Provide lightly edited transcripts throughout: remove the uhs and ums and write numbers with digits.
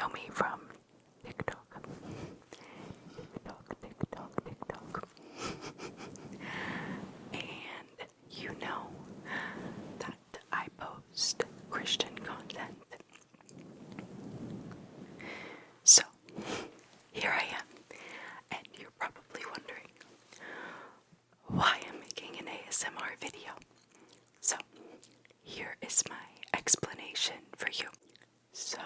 know me from TikTok. TikTok. And you know that I post Christian content. So, here I am, and you're probably wondering why I'm making an ASMR video. So, here is my explanation for you. So,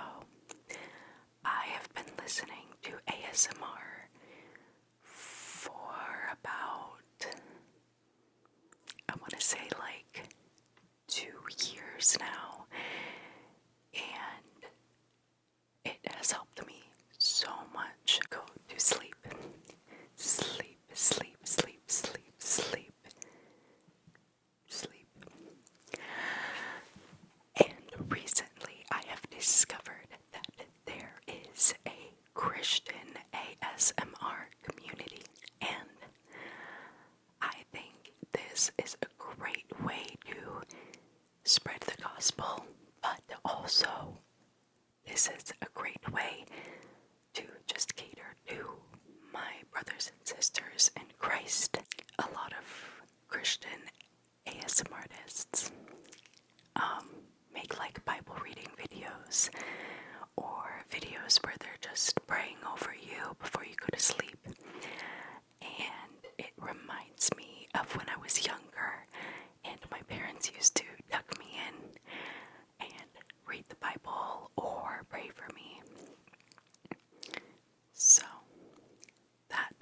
I have been listening to ASMR for about, I want to say like 2 years now, and it has helped me so much go to sleep. Sleep. And recently I have discovered that there is a Christian ASMR community, and I think this is a great way to spread the gospel, but also this is a great way to just cater to my brothers and sisters in Christ. A lot of Christian ASMR artists make like Bible reading videos or videos where they're just praying over you before you go to sleep. And it reminds me of when I was younger and my parents used to tuck me in and read the Bible or pray for me. So that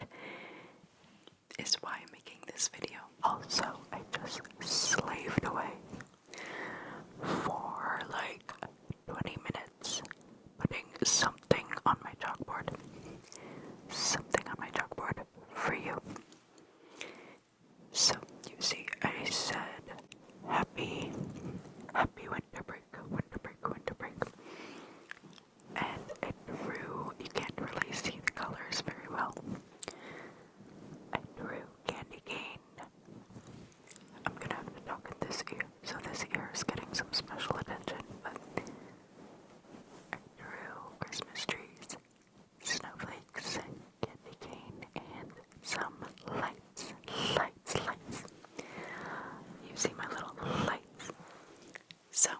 is why I'm making this video. Also, I just slaved away for like 20 minutes putting something on my chalkboard. Something on my chalkboard for you. So, you see, I said happy winter break. And it drew, you can't really see the colors very well. I drew candy cane. I'm gonna have to talk in this ear, so this ear is getting some special attention, but I drew Christmas trees, snowflakes, candy cane, and some lights. You see my little lights. So,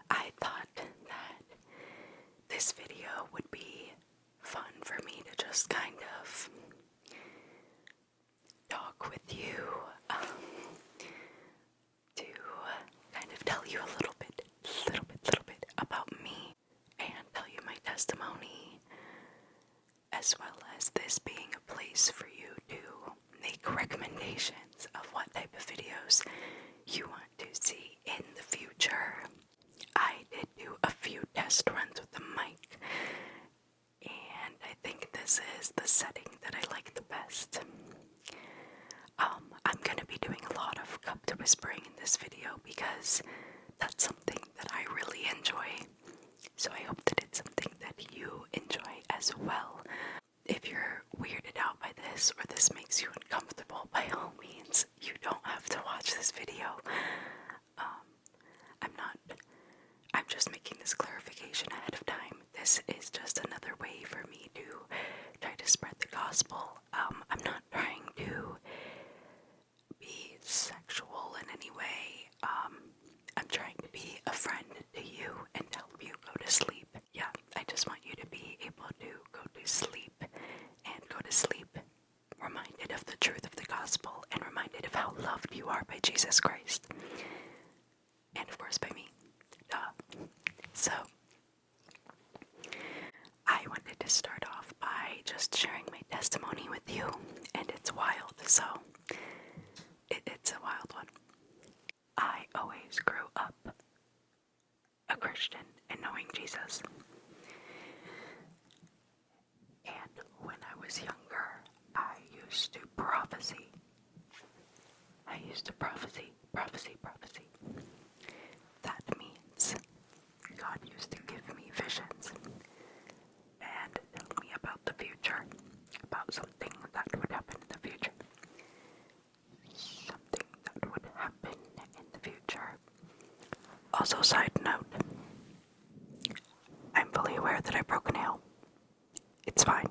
I thought that this video would be fun for me to just kind of talk with you, to kind of tell you a little bit about me and tell you my testimony, as well as this being a place for you to make recommendations of what type of videos you want to see in the future. I did do a few test runs with the mic, and I think this is the setting that I like the best. I'm going to be doing a lot of cupped whispering in this video because that's something that I really enjoy. So I hope that it's something that you enjoy as well. If you're weirded out by this or this makes you uncomfortable, by all means, you don't have to watch this video. I'm just making this clarification ahead of time. This is just another way for me to try to spread the gospel. I'm not trying to be sexual in any way. I'm trying to be a friend to you and help you go to sleep. Yeah, I just want you to be able to go to sleep and go to sleep reminded of the truth of the gospel and reminded of how loved you are by Jesus Christ. And of course by me. So, I wanted to start off by just sharing my testimony with you, and it's wild, so it's a wild one. I always grew up a Christian and knowing Jesus. And when I was younger, I used to prophesy. That means God used to give me visions and tell me about the future, about something that would happen in the future. Also, side note, that I broke a nail. It's fine.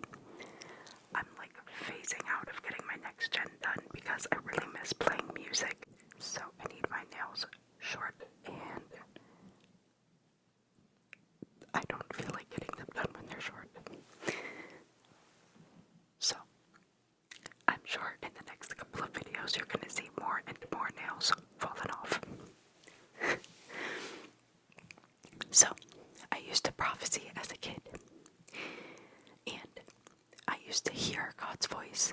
I'm like phasing out of getting my next gen done because I really miss playing music. So I need my nails short, and I don't feel like getting them done when they're short. So I'm sure in the next couple of videos you're going to see more and more nails falling off. So I used to prophecy as a kid, and I used to hear God's voice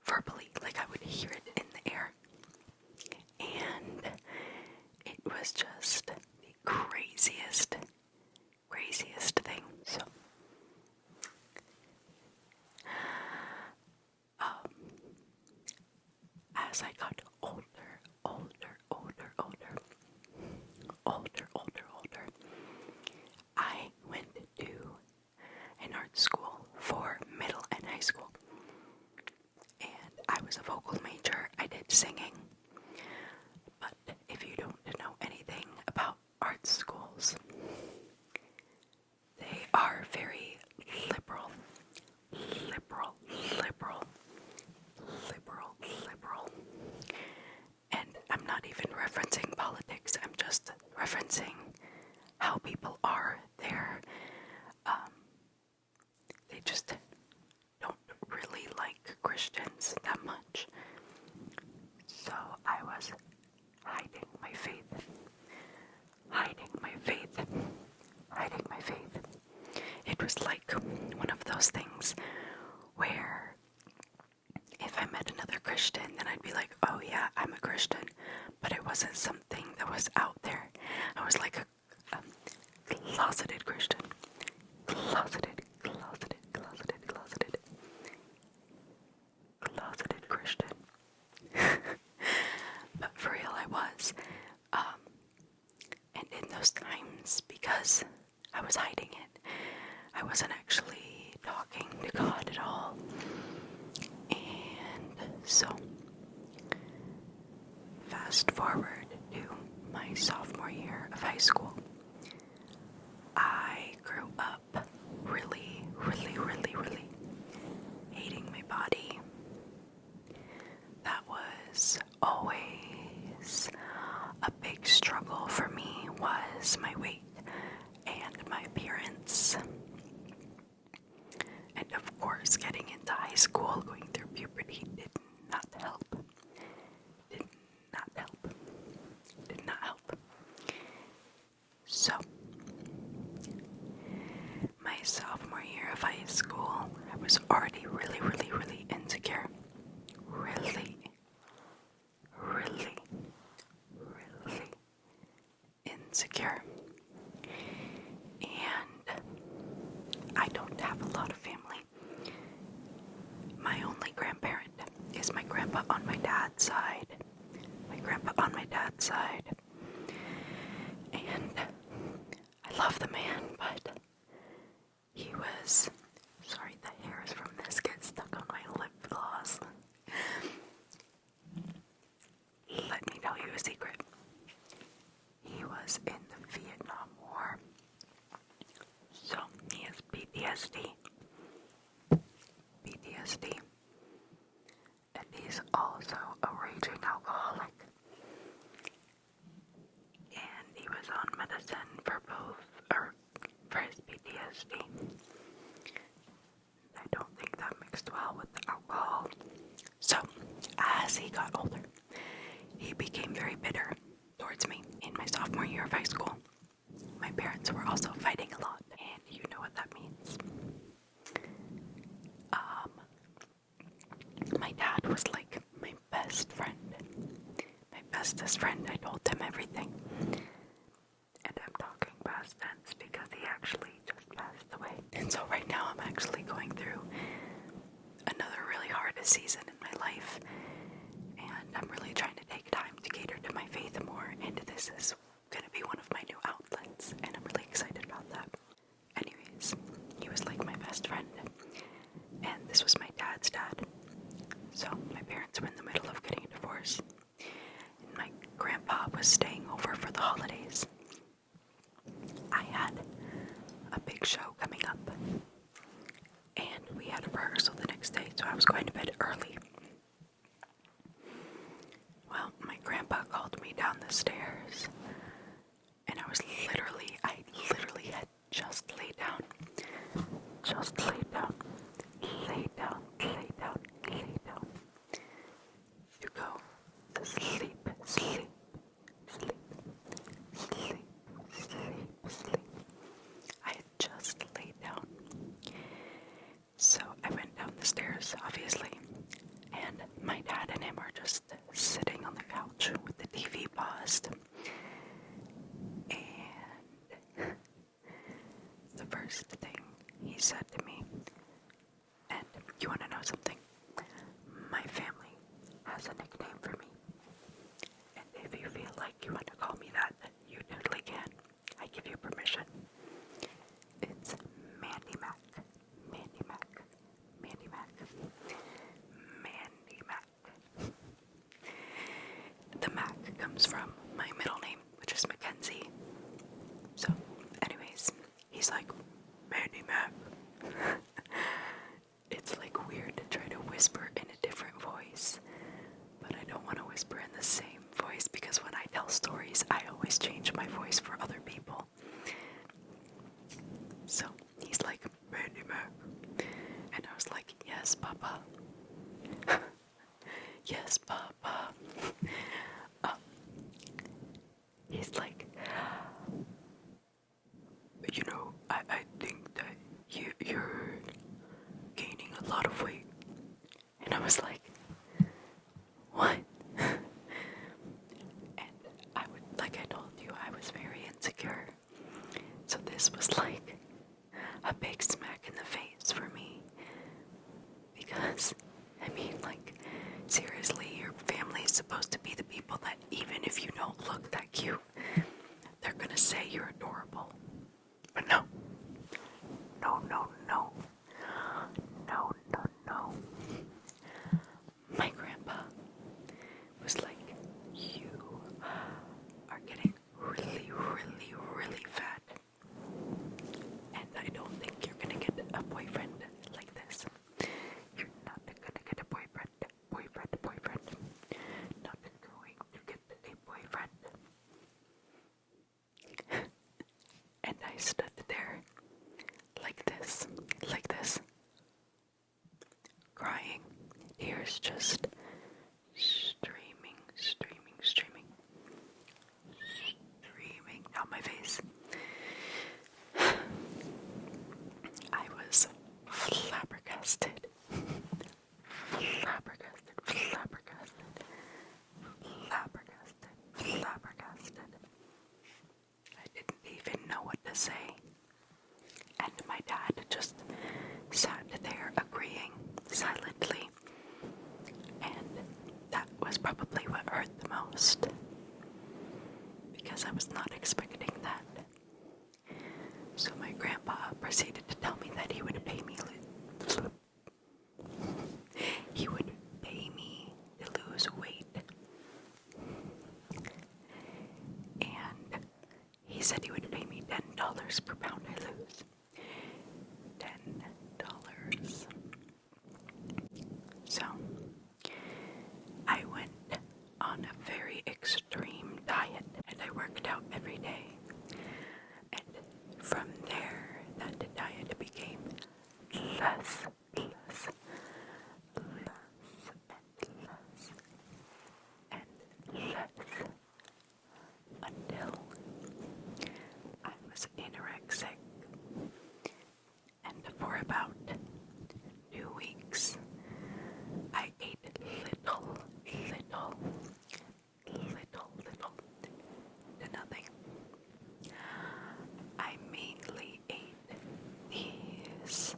verbally, like I would hear it in the air, and it was just the craziest thing. So as I got older, I went to an art school for middle and high school. And I was a vocal major. I did singing. But if you don't know anything about art schools, they are very liberal. And I'm not even referencing politics. I'm just referencing how people are there. They just don't really like Christians that much. So I was hiding my faith. It was like one of those things where if I met another Christian, then I'd be like, oh yeah, I'm a Christian. But it wasn't something that was out there. I was like a closeted Christian. Closeted Christian. But for real, I was. And in those times, because I was hiding it, I wasn't actually talking to God at all. And so, fast forward to my sophomore year of high school, I grew up really hating my body. That was always a big struggle for me, was my weight and my appearance. And of course, getting into high school, going through puberty did not help. So, my sophomore year of high school, I was already really insecure. Really insecure. And I don't have a lot of family. My only grandparent is my grandpa on my dad's side. And I love the man, but he was... Sorry, the hairs from this get stuck on my lip gloss. Let me tell you a secret. He was in the Vietnam War. So, he has PTSD. And he's also a raging alcoholic. And he was on medicine for for his PTSD. I don't think that mixed well with the alcohol. So, as he got older, he became very bitter towards me. In my sophomore year of high school, my parents were also fighting a lot, and you know what that means. My dad was like my best friend, my bestest friend. I told him everything. And I'm talking past tense because he actually just passed away. And so right now I'm actually going through another really hard season in my life. And I'm really trying to take time to cater to my faith more. And this is going to be one of my new outlets. And I'm really excited about that. Anyways, he was like my best friend. And this was my dad's dad. So my parents were in the middle of getting a divorce. And my grandpa was staying over for the holidays. I had a big show coming stairs, and I literally had just laid down, lay down to go to sleep. I had just laid down. So I went down the stairs, obviously, and my dad and him are just sitting on the couch with the TV paused. And the first thing he said to me, and you want to know something? My family has a nickname for me. And if you feel like you want to call me that, you totally can. I give you permission. It's Mandy Mac. Mandy Mac. Mandy Mac. Mandy Mac. The Mac comes from my middle name, which is Mackenzie. So, anyways, he's like, Mandy Mac. It's like weird to try to whisper in a different voice, but I don't want to whisper in the same voice because when I tell stories, I always change my voice for other people. So he's like, Mandy Mac. And I was like, yes, Papa. Yes, Papa. He's like, you know, I think that you're gaining a lot of weight. And I was like, what? And like I told you, I was very insecure. So this was like a big smack in the face for me. Because, I mean, like, seriously, your family is supposed to be the people that even if you don't look that cute, they're gonna say you're adorable. But no. No, no, no. No, no, no. My grandpa was like, you are getting really, really, really fat. And I don't think you're gonna get a boyfriend like this. You're not gonna get a boyfriend. Not going to get a boyfriend. And I stood there like this, crying, tears just streaming down my face. I was flabbergasted. I didn't even know what to say. And my dad just sat there agreeing silently. And that was probably what hurt the most. Because I was not expecting that. So my grandpa proceeded to tell me that he would pay me to lose weight. And he said he would pay me $10 per pound I lose. $10. So I went on a very extreme diet and I worked out every day. And from there, that diet became less until I was anorexic. And for about 2 weeks, I ate little to nothing. I mainly ate these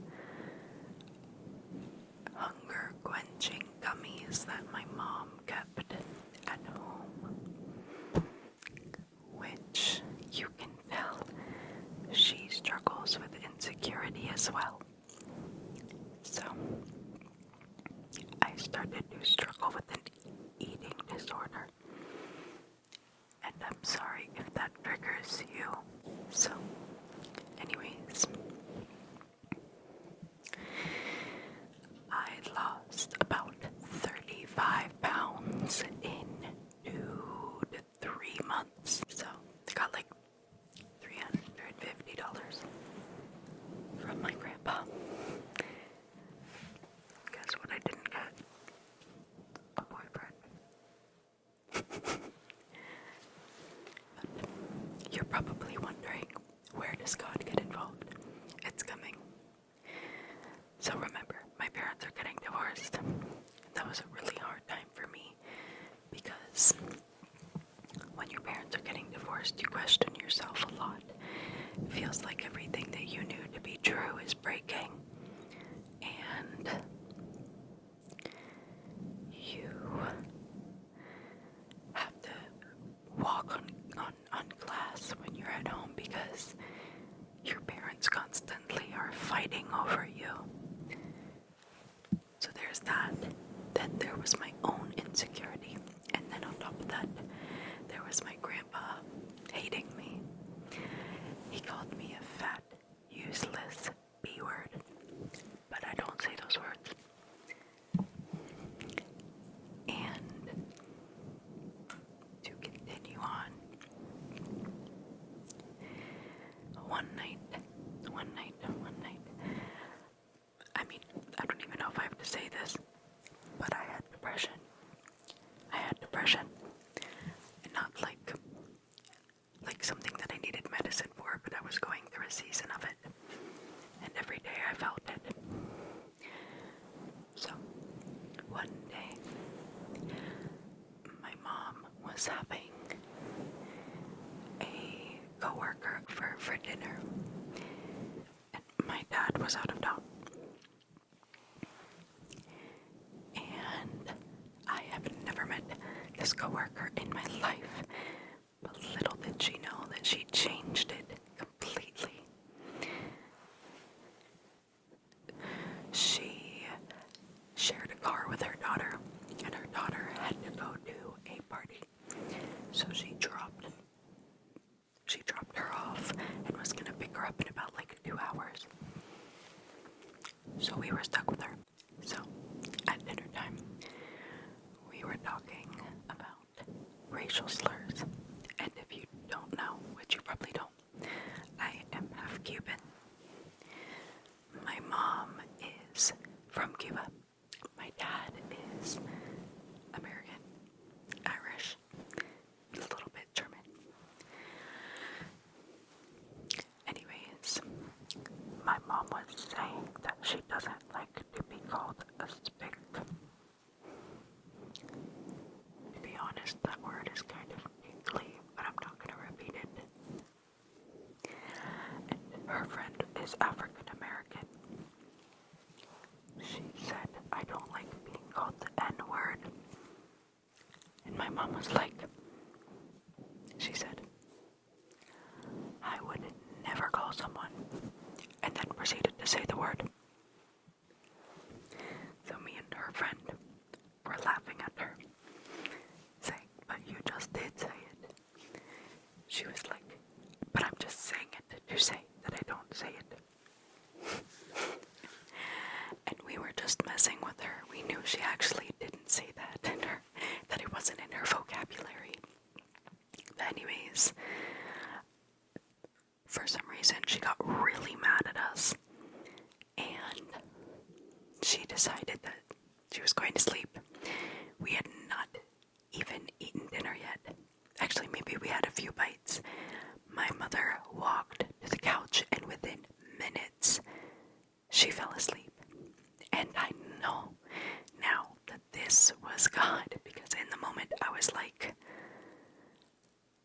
you're probably wondering, where does God get involved? It's coming. So remember, my parents are getting divorced. That was a really hard time for me because when your parents are getting divorced, you question yourself a lot. It feels like everything that you knew to be true is breaking. And you have to walk on glass when you're at home because your parents constantly are fighting over you. So there's that. Then there was my own insecurity. And then on top of that, there was my grandpa hating me. He called me a fat, useless B word. But I don't say those words. And to continue on, one night, I mean, I don't even know if I have to say this, but I had depression. And not like something that I needed medicine for, but I was going through a season of it. And every day I felt it. So, one day, my mom was having a coworker for dinner, and my dad was out of town. And I have never met this coworker in my life, but little did she know that she changed it completely. She shared a car with her daughter, and her daughter had to go to a party. So she dropped her off and was gonna pick her up in about like 2 hours. So we were stuck with her. So at dinner time, we were talking about racial slurs. And if you don't know, which you probably don't, I am half Cuban. My mom is from Cuba. My dad is American, Irish, a little bit German. Anyways, my mom was saying that she doesn't like to be called a spick. To be honest, that word is kind of tingly, but I'm not going to repeat it. And her friend is African American. She said, I don't like being called the N-word. And my mom was like, she said, I would never call someone, and then proceeded to say the word. So me and her friend were laughing at her, saying, but you just did say it. She was like, but I'm just saying it to say that I don't say it. And we were just messing with her. We knew she actually didn't say that that it wasn't in her vocabulary. But anyways, for some reason she got really mad at us, and she decided that she was going to sleep. We had not even eaten dinner yet. Actually, maybe we had a few bites. My mother walked to the couch, and within minutes she fell asleep. And I know now that this was God, because in the moment I was like,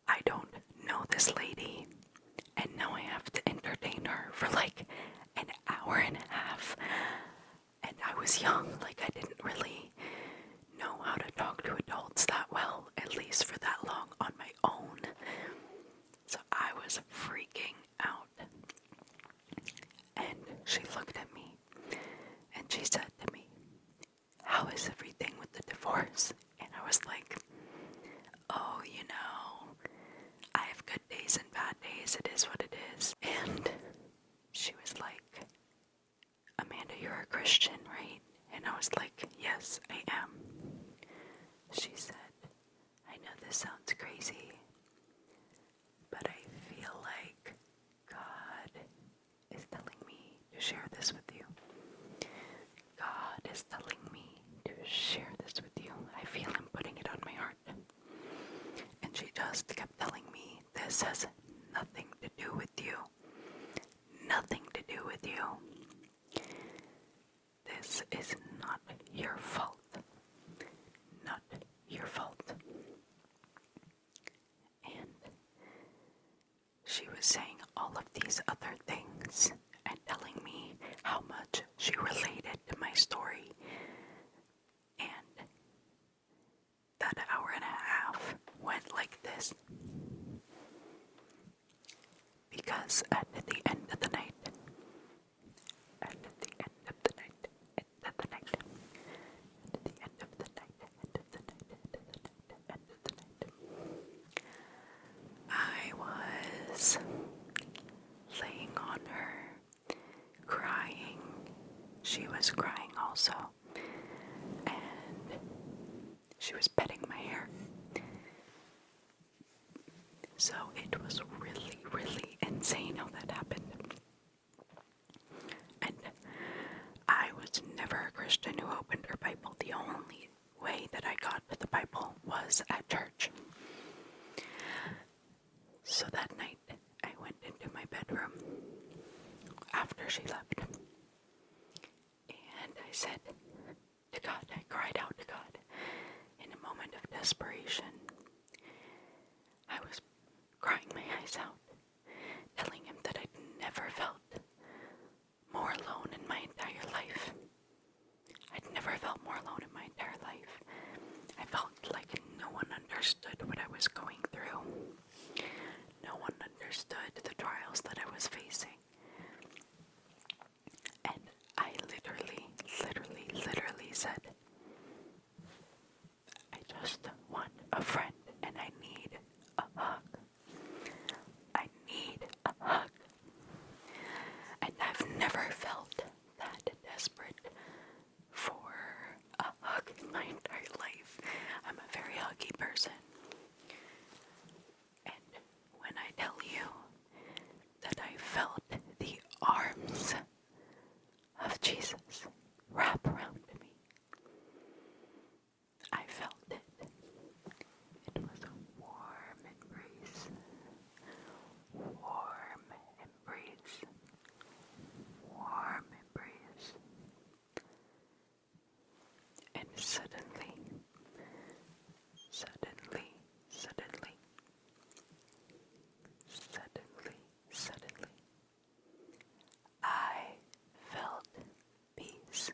I don't know this lady, and now I have to entertain her for like an hour and a half. And I was young, like I didn't really know how to talk to adults that well, at least for that long on my own. So I was freaking out. And she looked at me and she said to me, how is everything with the divorce? And I was like, oh, you know, I have good days and bad days. It is what it is. And she was like, Amanda, you're a Christian, right? And I was like, yes, I am. She said, I know this sounds crazy, but I feel like God is telling me to share this with you. God is telling me to share this with you. I feel him putting it on my heart. And she just kept telling me, this has this is not your fault. Not your fault. And she was saying all of these other things and telling me how much she related to my story. And that hour and a half went like this. Because at the end of the night, at the end of the night, end of the night, at the end of the night, end of the night, end of the night, end of the night, I was laying on her, crying. She was crying also, and she was petting my hair. So it was really, really insane how that happened. And I was never a Christian who opened her Bible. The only way that I got to the Bible was at church. So that night, I went into my bedroom after she left. And I said to God, I cried out to God in a moment of desperation. I was crying my eyes out, telling him that I'd never felt more alone in my entire life. I'd never felt more alone in my entire life. I felt like no one understood what I was going through. No one understood the trials that I was facing. And I literally said, I just want a friend and I need a hug. I need a hug. And I've never felt that desperate for a hug in my entire life. I'm a very huggy person. And when I tell you that I felt the arms of Jesus wrap around me, I felt it. It was a warm embrace. Warm embrace. Warm embrace. And suddenly, I felt peace.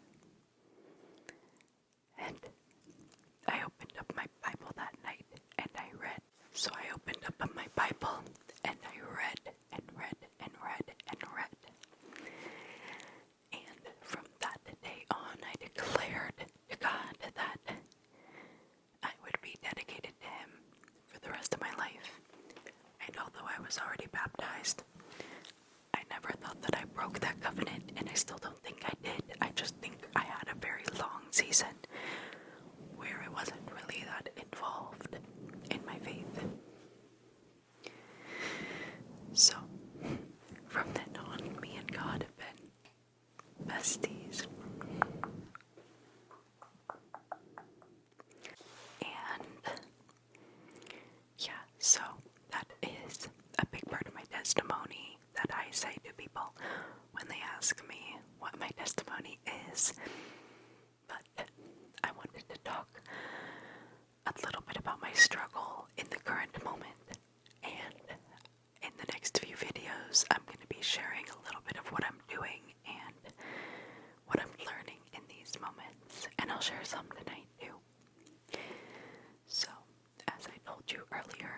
And I opened up my Bible that night and I read. So I opened up my Bible and I read and read and read and read. And from that day on, I declared to God that I would be dedicated to Him for the rest of my life. And although I was already baptized, I never thought that I broke that covenant, and I still don't think I did. I just think I had a very long season where I wasn't really that involved in my faith. So, from then on, me and God have been besties. And yeah, so that is a big part of my testimony that I say to people when they ask me what my testimony is. But I wanted to talk a little bit about my struggle in the current moment. And in the next few videos, I'm going to be sharing a little bit of what I'm doing and what I'm learning in these moments. And I'll share some tonight too. So, as I told you earlier,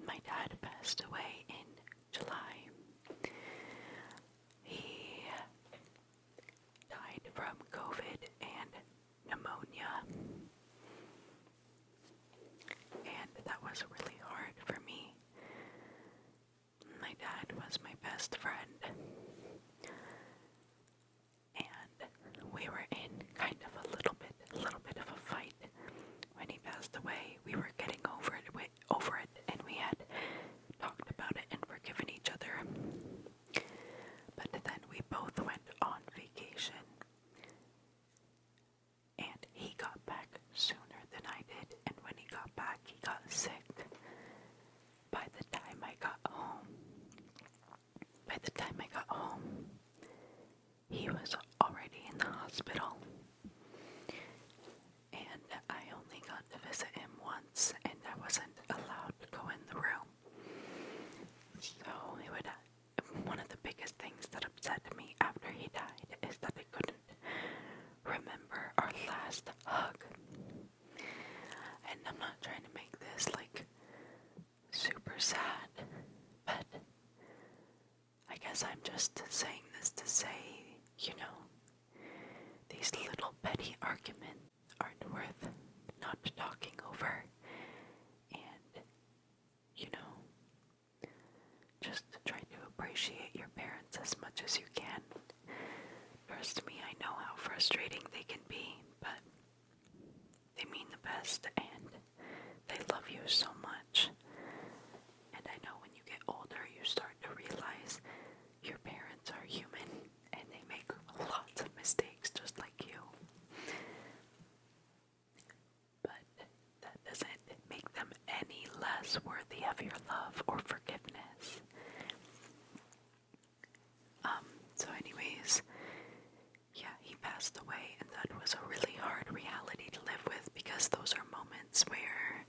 my dad passed away in July. He died from COVID and pneumonia. And that was really hard for me. My dad was my best friend. And we were in kind of a little bit of a fight. When he passed away, we were getting over it, and we had talked about guess I'm just saying this to say, these little petty arguments aren't worth not talking over. And, just try to appreciate your parents as much as you can. Trust me, I know how frustrating they can be, but they mean the best and they love you so much. And I know when you get older, you start to realize your parents are human and they make lots of mistakes just like you. But that doesn't make them any less worthy of your love or forgiveness. So anyways, yeah, he passed away, and that was a really hard reality to live with, because those are moments where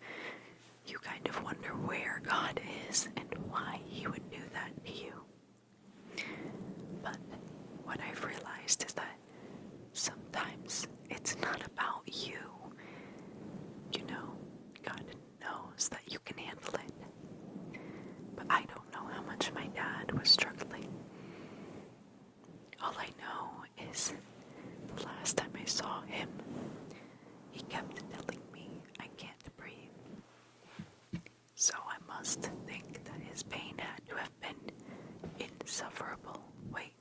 you kind of wonder where God is and why he would do that to you. But what I've realized is that sometimes it's not about you. God knows that you can handle it. But I don't know how much my dad was struggling. All I know is the last time I saw him, he kept telling me I can't breathe. So I must think that his pain had to have been insufferable. Wait.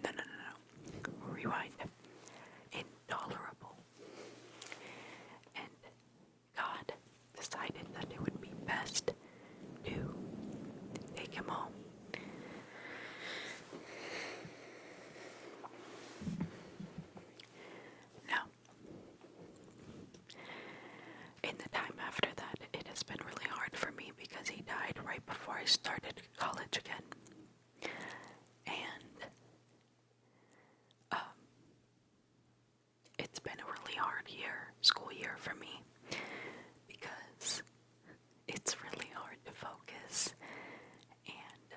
No. Rewind. Intolerable. And God decided that it would be best to take him home. Now, in the time after that, it has been really hard for me because he died right before I started college again. And it's been a really hard school year for me, because it's really hard to focus, and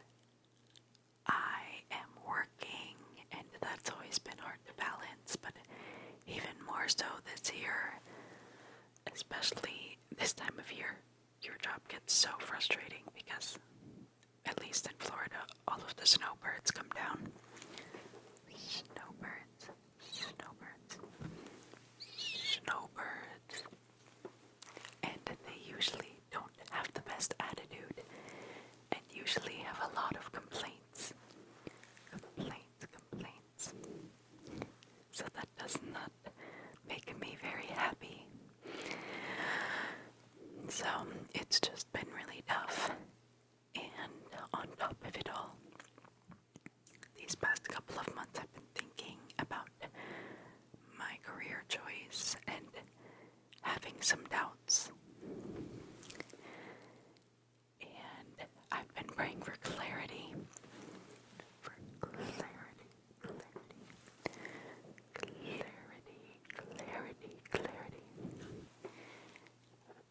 I am working, and that's always been hard to balance, but even more so this year, especially this time of year, your job gets so frustrating because, at least in Florida, all of the snowbirds come down. Snowbirds. And they usually don't have the best attitude and usually have a lot of complaints. So that does not make me very happy. So it's just been really tough. And on top of it all, these past couple of months I've been thinking about my career choice and having some doubts. And I've been praying for clarity. Clarity.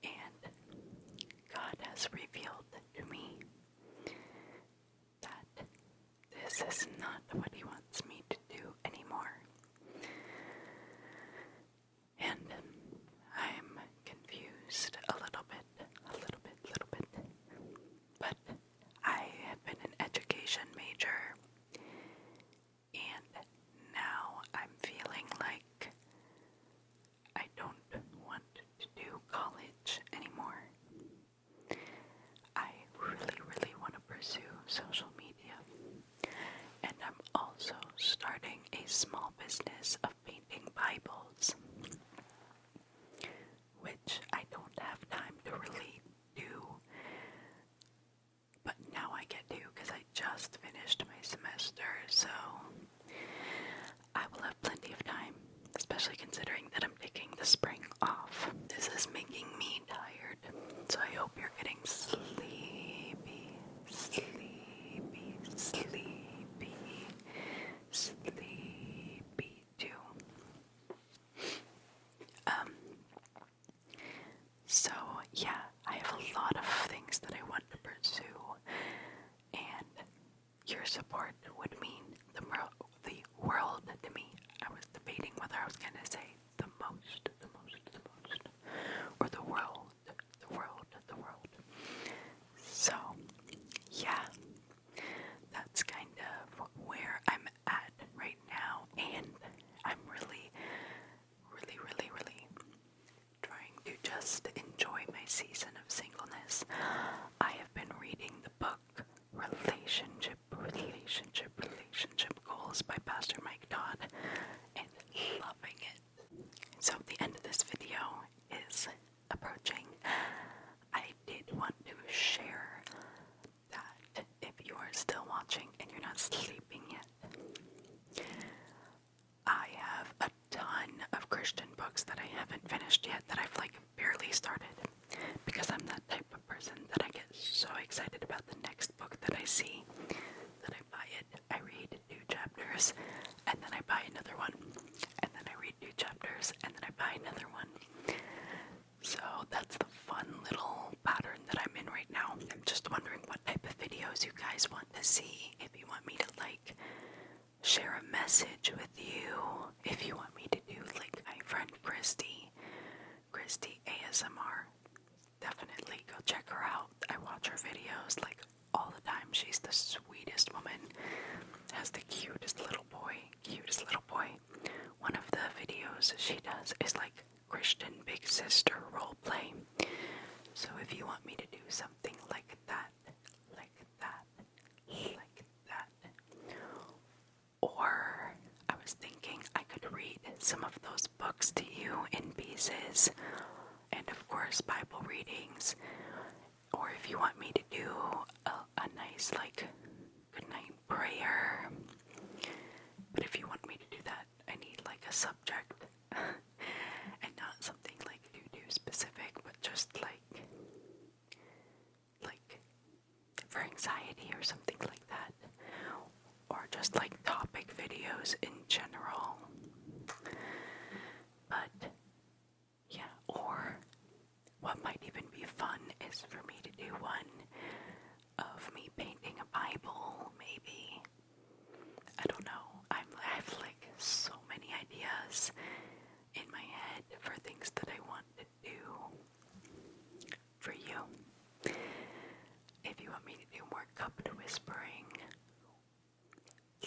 And God has revealed to me that this is not what he wants me to do anymore. And I'm confused a little bit. But I have been an education major, and now I'm feeling like I don't want to do college anymore. I really want to pursue social media, and I'm also starting a small business of painting Bibles, which I don't have time to really do, but now I get to because I just finished my semester, so I will have plenty of time, especially considering that I'm taking the spring off. This is making me tired, so I hope you're getting sleepy too. So yeah, I have a lot of things that I want to pursue, and your support would mean the world to me. I was debating whether I was going to say the most, or the world. So, are still watching and you're not sleeping yet, I have a ton of Christian books that I haven't finished yet that I've like barely started, because I'm that type of person that I get so excited about the next book that I see that I buy it, I read 2 chapters, and then I buy another one, and then I read 2 chapters, and then I buy another one. So that's the fun little pattern that I'm in right now. I'm just wondering what type of videos you guys want to see. If you want me to like share a message with you, if you want me to do like my friend Christy ASMR, definitely go check her out. I watch her videos like all the time. She's the sweetest woman, has the cutest little boy. One of the videos she does is like Christian Big Sister roleplay. So if you want me to do something like that, or I was thinking I could read some of those books to you in pieces, and of course Bible readings, or if you want me to do a nice like good night prayer. But if you want me to do that, I need like a subject and not something like too specific, but just like for anxiety or something like that, or just like topic videos in general. But yeah, or what might even be fun is for me to do one of me painting a Bible, maybe. I don't know. I have like so many ideas in my head for things that I want to do for you. If you want me to do more cupped whispering,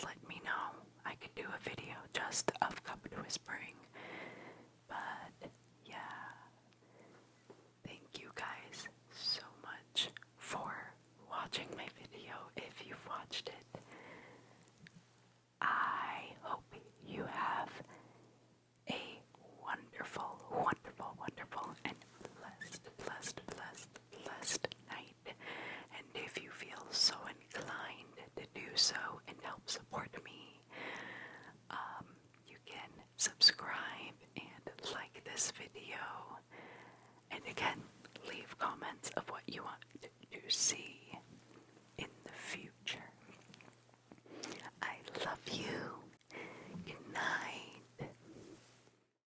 let me know. I could do a video just of cupped whispering. But yeah, thank you guys so much for watching my video if you've watched it. I hope you have a wonderful, and blessed night. And if you feel so inclined to do so and help support me, you can subscribe and like this video. And again, leave comments of what you want to see